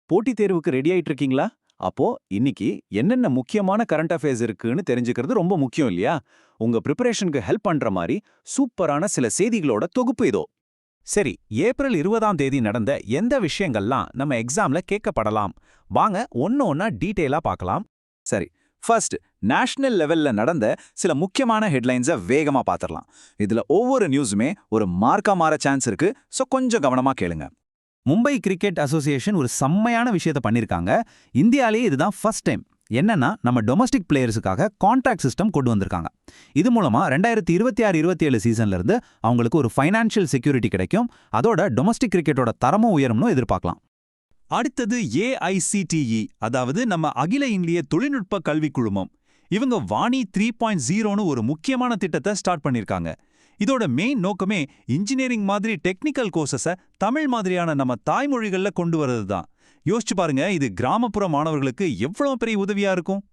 போட்டித் தேர்வுக்கு ரெடி ஆயிட்டு இருக்கீங்களா? அப்போ இன்னைக்கு என்னென்ன முக்கியமான கரண்ட் அஃபேர்ஸ் இருக்குன்னு தெரிஞ்சுக்கிறது ரொம்ப முக்கியம் இல்லையா? உங்க ப்ரிப்பரேஷனுக்கு ஹெல்ப் பண்ற மாதிரி சூப்பரான சில செய்திகளோட தொகுப்பு இதோ. சரி, ஏப்ரல் 20ஆம் தேதி நடந்த எந்த விஷயங்கள்லாம் நம்ம எக்ஸாம்ல கேட்கப்படலாம்? வாங்க ஒண்ணா டீட்டெயிலா பார்க்கலாம். சரி, ஃபர்ஸ்ட் நேஷனல் லெவல்ல நடந்த சில முக்கியமான ஹெட்லைன்ஸை வேகமா பார்த்துடலாம். இதுல ஒவ்வொரு நியூஸுமே ஒரு மார்க்கா மாற சான்ஸ் இருக்கு, சோ கொஞ்சம் கவனமா கேளுங்க. மும்பை கிரிக்கெட் அசோசியேஷன் ஒரு செம்மையான விஷயத்தை பண்ணிருக்காங்க. இந்தியாலேயே இதுதான் ஃபர்ஸ்ட் டைம். என்னன்னா, நம்ம டொமஸ்டிக் பிளேயர்ஸுக்காக கான்ட்ராக்ட் சிஸ்டம் கொண்டு வந்திருக்காங்க. இது மூலமா 2026-27 சீசன்ல இருந்து அவங்களுக்கு ஒரு ஃபைனான்ஷியல் செக்யூரிட்டி கிடைக்கும். அதோட டொமஸ்டிக் கிரிக்கெட்டோட தரமும் உயரும்னு எதிர்பார்க்கலாம். அடுத்தது ஏஐசிடிஇ, அதாவது நம்ம அகில இந்திய தொழில்நுட்ப கல்விக் குழுமம். இவங்க வாணி 3.0ன்னு ஒரு முக்கியமான திட்டத்தை ஸ்டார்ட் பண்ணிருக்காங்க. இதோட மெயின் நோக்கமே இன்ஜினியரிங் மாதிரி டெக்னிக்கல் கோர்சஸை தமிழ் மாதிரியான நம்ம தாய்மொழிகள்ல கொண்டு வரது தான். யோசிச்சு பாருங்க, இது கிராமப்புற மாணவர்களுக்கு எவ்வளவு பெரிய உதவியா இருக்கும்.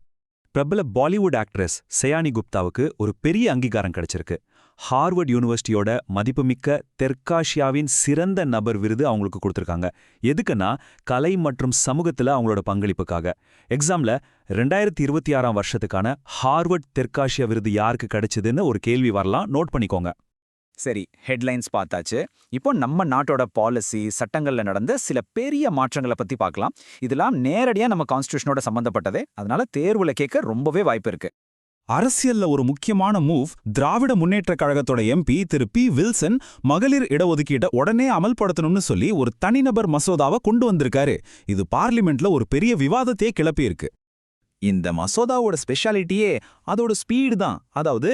பிரபல பாலிவுட் ஆக்ட்ரஸ் சயானி குப்தாவுக்கு ஒரு பெரிய அங்கீகாரம் கிடைச்சிருக்கு. ஹார்வர்ட் யூனிவர்சிட்டியோட மதிப்புமிக்க தெற்காசியாவின் சிறந்த நபர் விருது அவங்களுக்கு கொடுத்துருக்காங்க. எதுக்குன்னா, கலை மற்றும் சமூகத்துல அவங்களோட பங்களிப்புக்காக. எக்ஸாம்ல 2026ஆம் வருஷத்துக்கான ஹார்வர்ட் தெற்காசியா விருது யாருக்கு கிடைச்சதுன்னு ஒரு கேள்வி வரலாம், நோட் பண்ணிக்கோங்க. சரி, ஹெட்லைன்ஸ் பார்த்தாச்சு. இப்போ நம்ம நாட்டோட பாலிசி சட்டங்கள்ல நடந்த சில பெரிய மாற்றங்களை பத்தி பார்க்கலாம். இதெல்லாம் நேரடியா நம்ம கான்ஸ்டிடியூஷனோட சம்பந்தப்பட்டதே, அதனால தேர்வுல கேட்க ரொம்பவே வாய்ப்பு இருக்கு. அரசியல்ல ஒரு முக்கியமான மூவ், திராவிட முன்னேற்றக் கழகத்தோட எம்பி திரு பி. வில்சன் மகளிர் இடஒதுக்கீட்டை உடனே அமல்படுத்தணும்னு சொல்லி ஒரு தனிநபர் மசோதாவை கொண்டு வந்திருக்காரு. இது பார்லிமெண்ட்ல ஒரு பெரிய விவாதத்தையே கிளப்பியிருக்கு. இந்த மசோதாவோட ஸ்பெஷாலிட்டியே அதோட ஸ்பீடு தான். அதாவது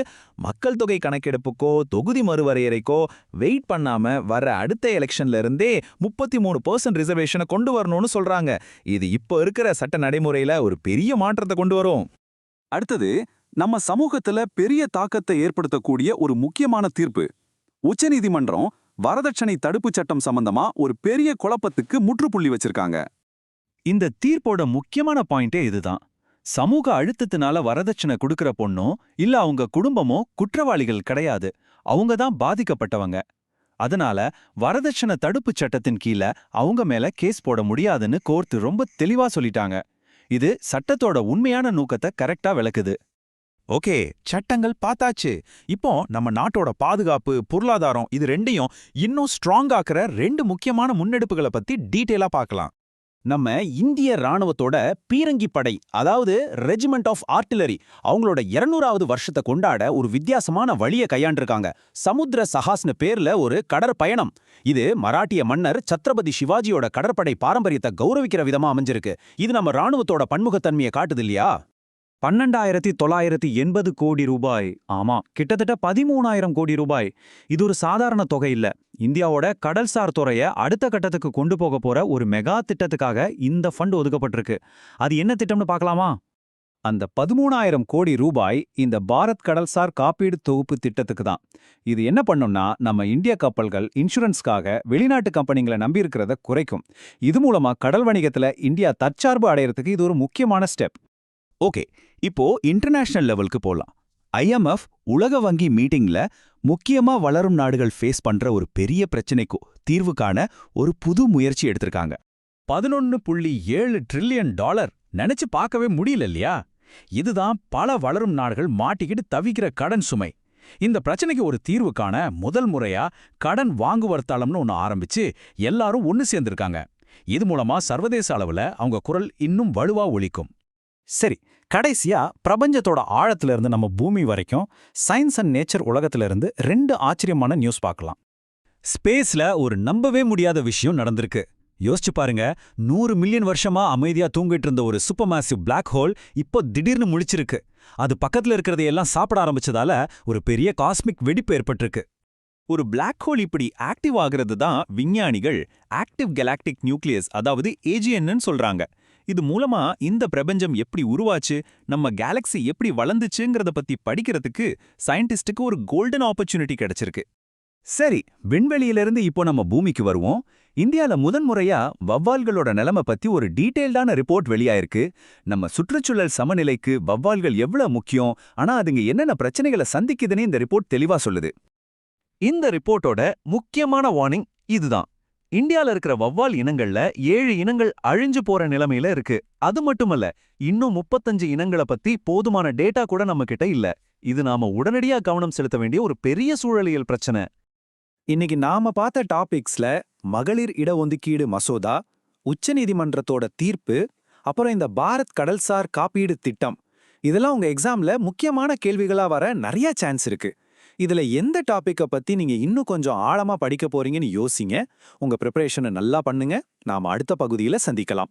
மக்கள் தொகை கணக்கெடுப்புக்கோ தொகுதி மறுவரையறைக்கோ வெயிட் பண்ணாம வர அடுத்த எலெக்ஷன்ல இருந்தே 33% ரிசர்வேஷனை கொண்டு வரணும்னு சொல்றாங்க. இது இப்போ இருக்கிற சட்ட நடைமுறையில ஒரு பெரிய மாற்றத்தை கொண்டு வரும். அடுத்தது, நம்ம சமூகத்துல பெரிய தாக்கத்தை ஏற்படுத்தக்கூடிய ஒரு முக்கியமான தீர்ப்பு. உச்சநீதிமன்றம் வரதட்சணை தடுப்புச் சட்டம் சம்பந்தமா ஒரு பெரிய குழப்பத்துக்கு முற்றுப்புள்ளி வச்சிருக்காங்க. இந்த தீர்ப்போட முக்கியமான பாயிண்டே இதுதான். சமூக அழுத்தத்தினால வரதட்சணை கொடுக்கற பொண்ணோ இல்ல அவங்க குடும்பமோ குற்றவாளிகள் கிடையாது, அவங்க தான் பாதிக்கப்பட்டவங்க. அதனால வரதட்சணை தடுப்புச் சட்டத்தின் கீழ அவங்க மேல கேஸ் போட முடியாதுன்னு கோர்ட் ரொம்ப தெளிவா சொல்லிட்டாங்க. இது சட்டத்தோட உண்மையான நோக்கத்தை கரெக்டா விளக்குது. ஓகே, சட்டங்கள் பார்த்தாச்சு. இப்போ நம்ம நாட்டோட பாதுகாப்பு, பொருளாதாரம் இது ரெண்டையும் இன்னும் ஸ்ட்ராங் ஆக்குற 2 முக்கியமான முன்னெடுப்புகளை பத்தி டீட்டெயிலா பார்க்கலாம். நம்ம இந்திய ராணுவத்தோட பீரங்கி படை, அதாவது ரெஜிமெண்ட் ஆஃப் ஆர்ட்டிலரி, அவங்களோட 200வது வருஷத்தை கொண்டாட ஒரு வித்தியாசமான வழியை கையாண்டிருக்காங்க. சமுத்திர சஹாஸ்னு பேர்ல ஒரு கடற்பயணம். இது மராட்டிய மன்னர் சத்ரபதி சிவாஜியோட கடற்படை பாரம்பரியத்தை கௌரவிக்கிற விதமா அமைஞ்சிருக்கு. இது நம்ம ராணுவத்தோட பன்முகத்தன்மையை காட்டுது இல்லையா? 12,980 கோடி ரூபாய். ஆமா, கிட்டத்தட்ட 13,000 கோடி ரூபாய். இது ஒரு சாதாரண தொகை இல்ல. இந்தியாவோட கடல்சார் துறையை அடுத்த கட்டத்துக்கு கொண்டு போக போற ஒரு மெகா திட்டத்துக்காக இந்த ஃபண்ட் ஒதுக்கப்பட்டிருக்கு. அது என்ன திட்டம்னு பார்க்கலாமா? அந்த 13,000 கோடி ரூபாய் இந்த பாரத் கடல்சார் காப்பீடு தொகுப்பு திட்டத்துக்கு தான். இது என்ன பண்ணும்னா, நம்ம இந்திய கப்பல்கள் இன்சூரன்ஸ்க்காக வெளிநாட்டு கம்பெனிகளை நம்பி இருக்கிறத குறைக்கும். இது மூலமா கடல் வணிகத்துல இந்தியா தற்சார்பு அடையறதுக்கு இது ஒரு முக்கியமான ஸ்டெப். ஓகே, இப்போ இன்டர்நேஷனல் லெவலுக்கு போலாம். IMF உலக வங்கி மீட்டிங்ல முக்கியமா வளரும் நாடுகள் ஃபேஸ் பண்ற ஒரு பெரிய பிரச்சனைக்கு தீர்வு காண ஒரு புது முயற்சி எடுத்திருக்காங்க. $11.7 ட்ரில்லியன். நினைச்சு பார்க்கவே முடியல இல்லையா? இதுதான் பல வளரும் நாடுகள் மாட்டிக்கிட்டு தவிக்கிற கடன் சுமை. இந்த பிரச்சனைக்கு ஒரு தீர்வு காண முதல் முறையா கடன் வாங்குவர் தளம்னு ஒன்று ஆரம்பிச்சு எல்லாரும் ஒன்னு சேர்ந்திருக்காங்க. இது மூலமா சர்வதேச அளவுல அவங்க குரல் இன்னும் வலுவா ஒலிக்கும். சரி, கடைசியா பிரபஞ்சத்தோட ஆழத்துல இருந்து நம்ம பூமி வரைக்கும் சயின்ஸ் அண்ட் நேச்சர் உலகத்துல இருந்து 2 ஆச்சரியமான நியூஸ் பார்க்கலாம். ஸ்பேஸ்ல ஒரு நம்பவே முடியாத விஷயம் நடந்திருக்கு. யோசிச்சு பாருங்க, 100 மில்லியன் வருஷமா அமைதியா தூங்கிட்டு இருந்த ஒரு சூப்பர் மாசிவ் பிளாக் ஹோல் இப்போ திடீர்னு முழிச்சிருக்கு. அது பக்கத்துல இருக்கிறதையெல்லாம் சாப்பிட ஆரம்பிச்சதால ஒரு பெரிய காஸ்மிக் வெடிப்பு ஏற்பட்டிருக்கு. ஒரு பிளாக் ஹோல் இப்படி ஆக்டிவ் ஆகிறது தான் விஞ்ஞானிகள் ஆக்டிவ் கெலாக்டிக் நியூக்ளியஸ், அதாவது AGNன்னு சொல்றாங்க. இது மூலமா இந்த பிரபஞ்சம் எப்படி உருவாச்சு, நம்ம கேலக்ஸி எப்படி வளர்ந்துச்சுங்கிறத பத்தி படிக்கிறதுக்கு சயின்டிஸ்டுக்கு ஒரு கோல்டன் ஆப்பர்ச்சுனிட்டி கிடைச்சிருக்கு. சரி, விண்வெளியிலிருந்து இப்போ நம்ம பூமிக்கு வருவோம். இந்தியால முதன்முறையா வவ்வால்களோட நிலைமை பத்தி ஒரு டீடைல்டான ரிப்போர்ட் வெளியாயிருக்கு. நம்ம சுற்றுச்சூழல் சமநிலைக்கு வவ்வால்கள் எவ்வளவு முக்கியம், ஆனா அதுங்க என்னென்ன பிரச்சனைகளை சந்திக்குதுன்னு இந்த ரிப்போர்ட் தெளிவா சொல்லுது. இந்த ரிப்போர்ட்டோட முக்கியமான வார்னிங் இதுதான். இந்தியால இருக்கிற வௌவால் இனங்கள்ல 7 இனங்கள் அழிஞ்சு போற நிலைமையில இருக்கு. அது மட்டுமல்ல, இன்னும் 35 இனங்கள பத்தி போதுமான டேட்டா கூட நம்ம கிட்ட இல்ல. இது நாம உடனடியா கவனம் செலுத்த வேண்டிய ஒரு பெரிய சூழலியல் பிரச்சனை. இன்னைக்கு நாம பார்த்த டாபிக்ஸ்ல மகளிர் இடஒதுக்கீடு மசோதா, உச்சநீதிமன்றத்தோட தீர்ப்பு, அப்புறம் இந்த பாரத் கடல்சார் காப்பீடு திட்டம், இதெல்லாம் உங்க எக்ஸாம்ல முக்கியமான கேள்விகளா வர நிறைய சான்ஸ் இருக்கு. இதுல எந்த டாபிக்க பத்தி நீங்க இன்னும் கொஞ்சம் ஆழமா படிக்க போறீங்கன்னு யோசிங்க. உங்க ப்ரிப்பரேஷனை நல்லா பண்ணுங்க. நாம அடுத்த பகுதியில சந்திக்கலாம்.